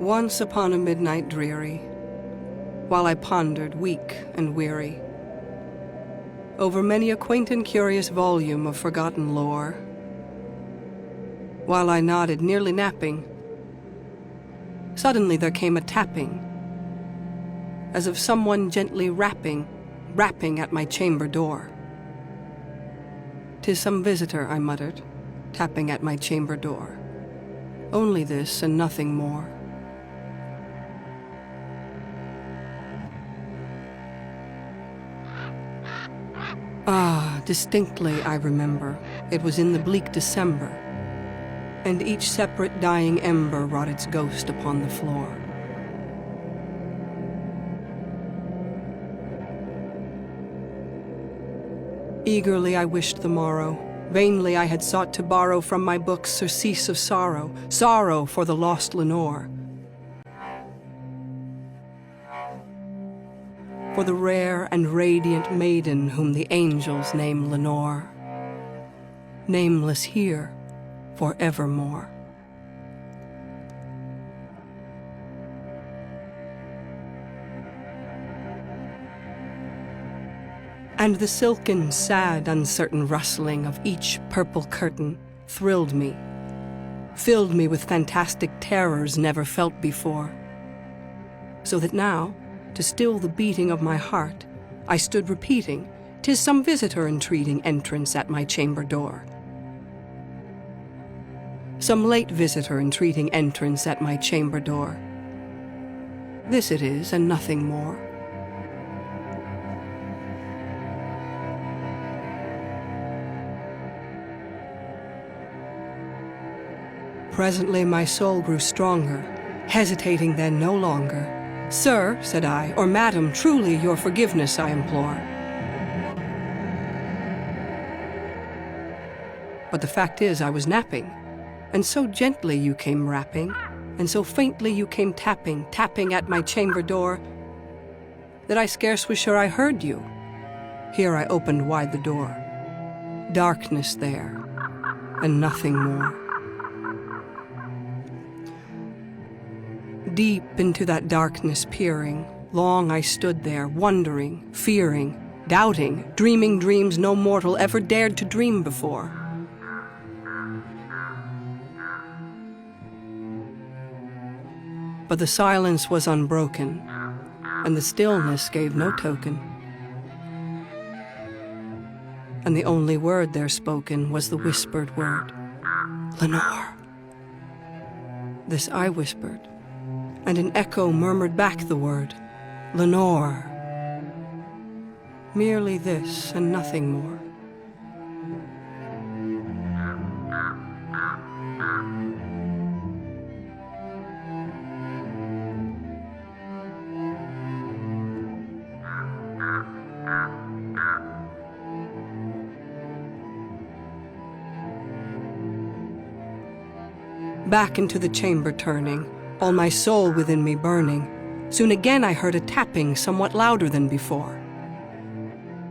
Once upon a midnight dreary, while I pondered, weak and weary, over many a quaint and curious volume of forgotten lore, while I nodded, nearly napping, suddenly there came a tapping, as of someone gently rapping at my chamber door. "'Tis some visitor," I muttered, tapping at my chamber door. "Only this and nothing more." Ah, distinctly I remember, it was in the bleak December, and each separate dying ember wrought its ghost upon the floor. Eagerly I wished the morrow. Vainly I had sought to borrow from my books surcease of sorrow, sorrow for the lost Lenore, for the rare and radiant maiden whom the angels name Lenore, nameless here forevermore. And the silken, sad, uncertain rustling of each purple curtain thrilled me, filled me with fantastic terrors never felt before, so that now, to still the beating of my heart, I stood repeating, "'Tis some visitor entreating entrance at my chamber door." Some late visitor entreating entrance at my chamber door. This it is, and nothing more. Presently my soul grew stronger, hesitating then no longer. "Sir," said I, "or madam, truly your forgiveness I implore. But the fact is I was napping, and so gently you came rapping, and so faintly you came tapping at my chamber door, that I scarce was sure I heard you." Here I opened wide the door. Darkness there, and nothing more. Deep into that darkness peering, long I stood there, wondering, fearing, doubting, dreaming dreams no mortal ever dared to dream before. But the silence was unbroken, and the stillness gave no token. And the only word there spoken was the whispered word, "Lenore." This I whispered, and an echo murmured back the word, "Lenore." Merely this and nothing more. Back into the chamber turning, all my soul within me burning, soon again I heard a tapping somewhat louder than before.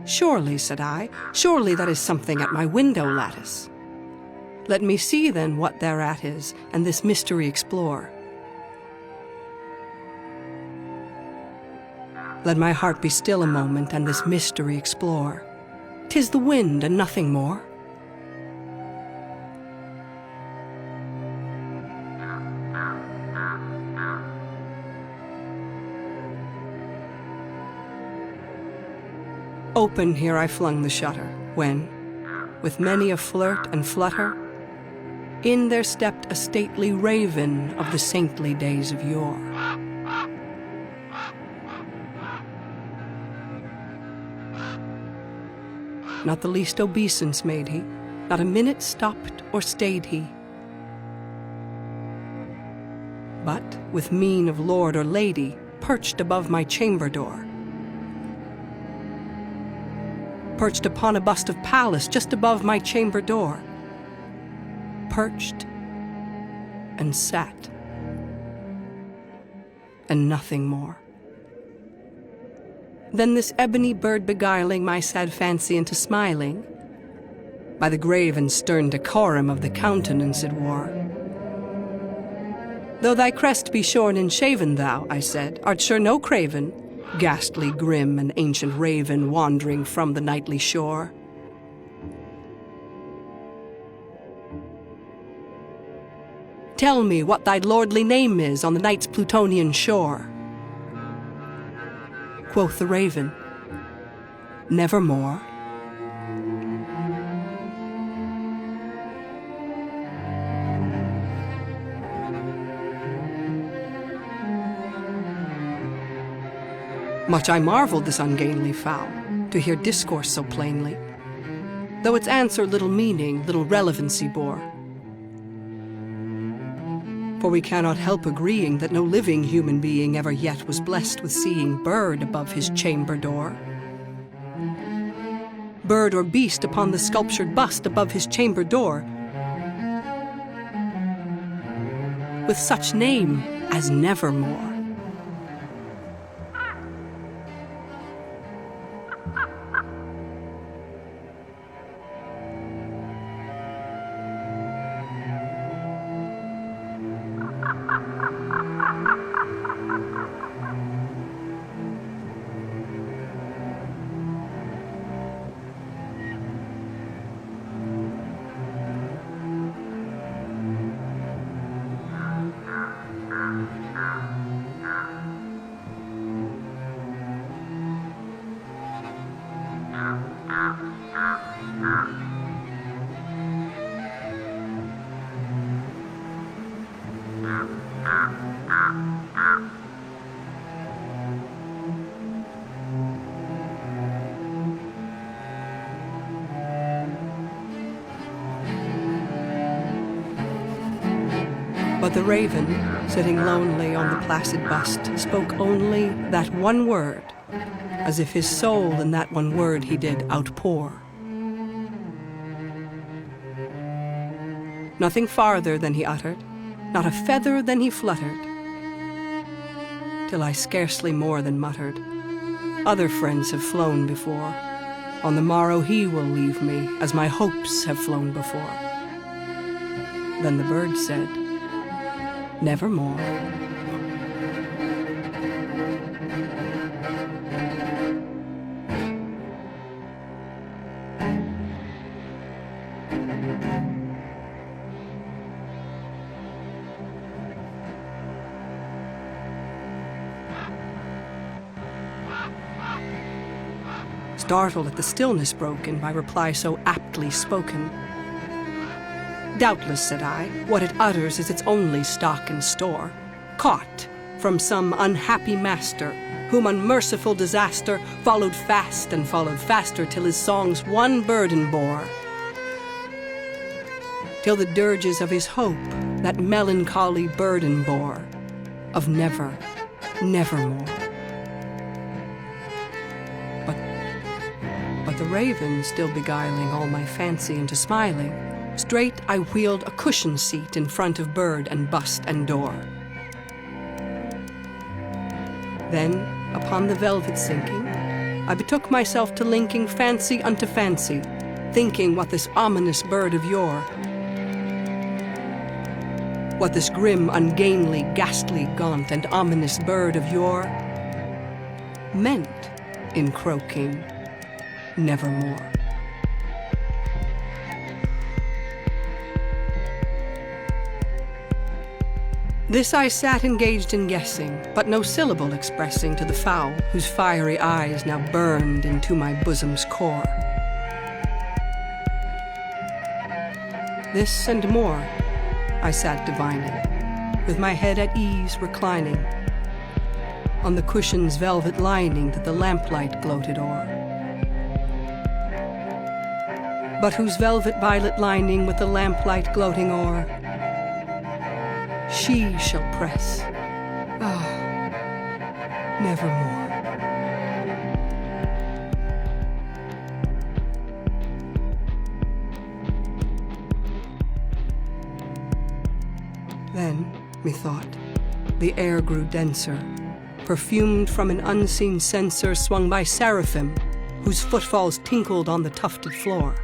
"Surely," said I, "surely that is something at my window lattice. Let me see then what thereat is, and this mystery explore. Let my heart be still a moment, and this mystery explore. 'Tis the wind and nothing more." Open here I flung the shutter, when, with many a flirt and flutter, in there stepped a stately raven of the saintly days of yore. Not the least obeisance made he, not a minute stopped or stayed he, but, with mien of lord or lady, perched above my chamber door, perched upon a bust of Pallas just above my chamber door, perched and sat, and nothing more. Then this ebony bird beguiling my sad fancy into smiling, by the grave and stern decorum of the countenance it wore, Though thy crest be shorn and shaven, thou, I said, art sure no craven, ghastly, grim, and ancient raven wandering from the nightly shore. Tell me what thy lordly name is on the night's Plutonian shore. Quoth the raven, nevermore. Much I marveled this ungainly fowl, to hear discourse so plainly, though its answer little meaning, little relevancy bore. For we cannot help agreeing that no living human being ever yet was blessed with seeing bird above his chamber door. Bird or beast upon the sculptured bust above his chamber door, with such name as nevermore. But the raven, sitting lonely on the placid bust, spoke only that one word, as if his soul in that one word he did outpour. Nothing farther than he uttered, not a feather than he fluttered, till I scarcely more than muttered, other friends have flown before. On the morrow he will leave me, as my hopes have flown before. Then the bird said, nevermore. Startled at the stillness broken by reply so aptly spoken. Doubtless, said I, what it utters is its only stock and store, caught from some unhappy master, whom unmerciful disaster followed fast and followed faster, till his songs one burden bore, till the dirges of his hope that melancholy burden bore, of never, nevermore. But the raven, still beguiling all my fancy into smiling, straight I wheeled a cushion seat in front of bird and bust and door. Then, upon the velvet sinking, I betook myself to linking fancy unto fancy, thinking what this ominous bird of yore, what this grim, ungainly, ghastly, gaunt, and ominous bird of yore meant in croaking nevermore. This I sat engaged in guessing, but no syllable expressing to the fowl, whose fiery eyes now burned into my bosom's core. This and more I sat divining, with my head at ease reclining on the cushion's velvet lining that the lamplight gloated o'er, but whose velvet violet lining with the lamplight gloating o'er she shall press, nevermore. Then, methought, the air grew denser, perfumed from an unseen censer swung by seraphim, whose footfalls tinkled on the tufted floor.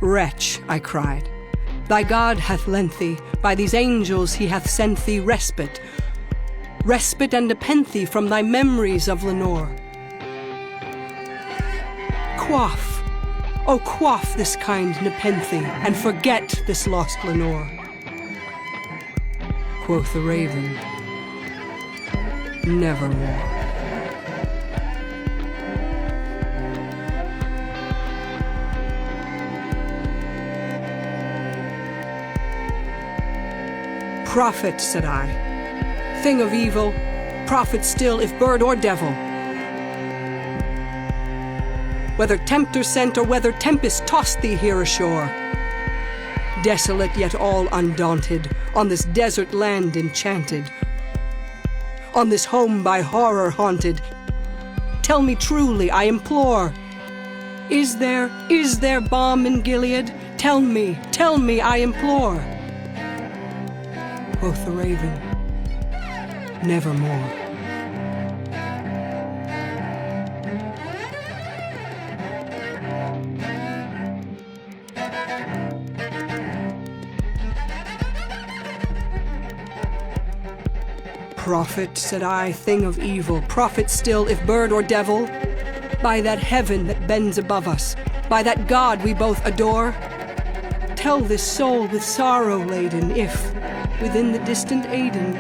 Wretch, I cried, Thy God hath lent thee, by these angels he hath sent thee respite. Respite and nepenthe from thy memories of Lenore. Quaff, oh quaff this kind nepenthe, and forget this lost Lenore. Quoth the raven, nevermore. Prophet, said I, thing of evil, prophet still if bird or devil. Whether tempter sent or whether tempest tossed thee here ashore, desolate yet all undaunted, on this desert land enchanted, on this home by horror haunted, tell me truly, I implore, is there balm in Gilead? Tell me, I implore. Quoth the raven, nevermore. Prophet, said I, thing of evil, prophet still, if bird or devil, by that heaven that bends above us, by that God we both adore, tell this soul with sorrow laden if, within the distant Aidenn,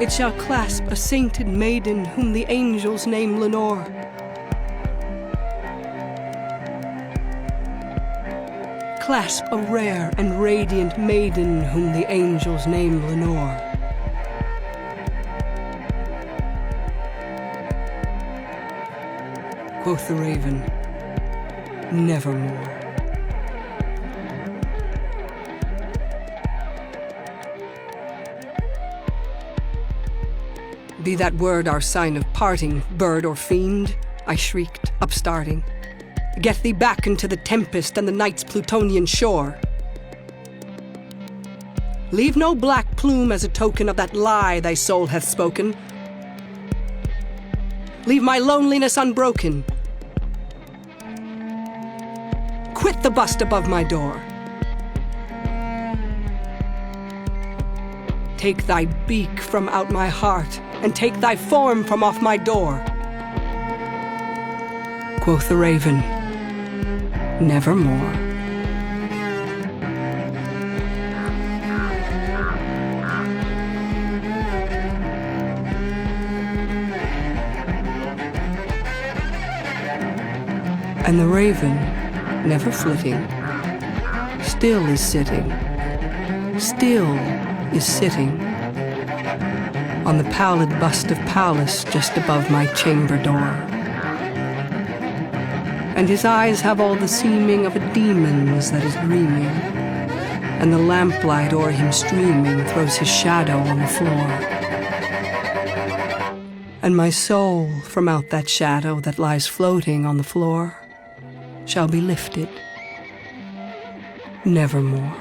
it shall clasp a sainted maiden whom the angels name Lenore. Clasp a rare and radiant maiden whom the angels name Lenore. Quoth the raven, nevermore. Be that word our sign of parting, bird or fiend, I shrieked, upstarting. Get thee back into the tempest and the night's Plutonian shore. Leave no black plume as a token of that lie thy soul hath spoken. Leave my loneliness unbroken. Quit the bust above my door. Take thy beak from out my heart, and take thy form from off my door. Quoth the raven, nevermore. And the raven, never flitting, still is sitting, on the pallid bust of Pallas just above my chamber door. And his eyes have all the seeming of a demon's that is dreaming, and the lamplight o'er him streaming throws his shadow on the floor. And my soul from out that shadow that lies floating on the floor shall be lifted nevermore.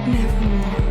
nevermore.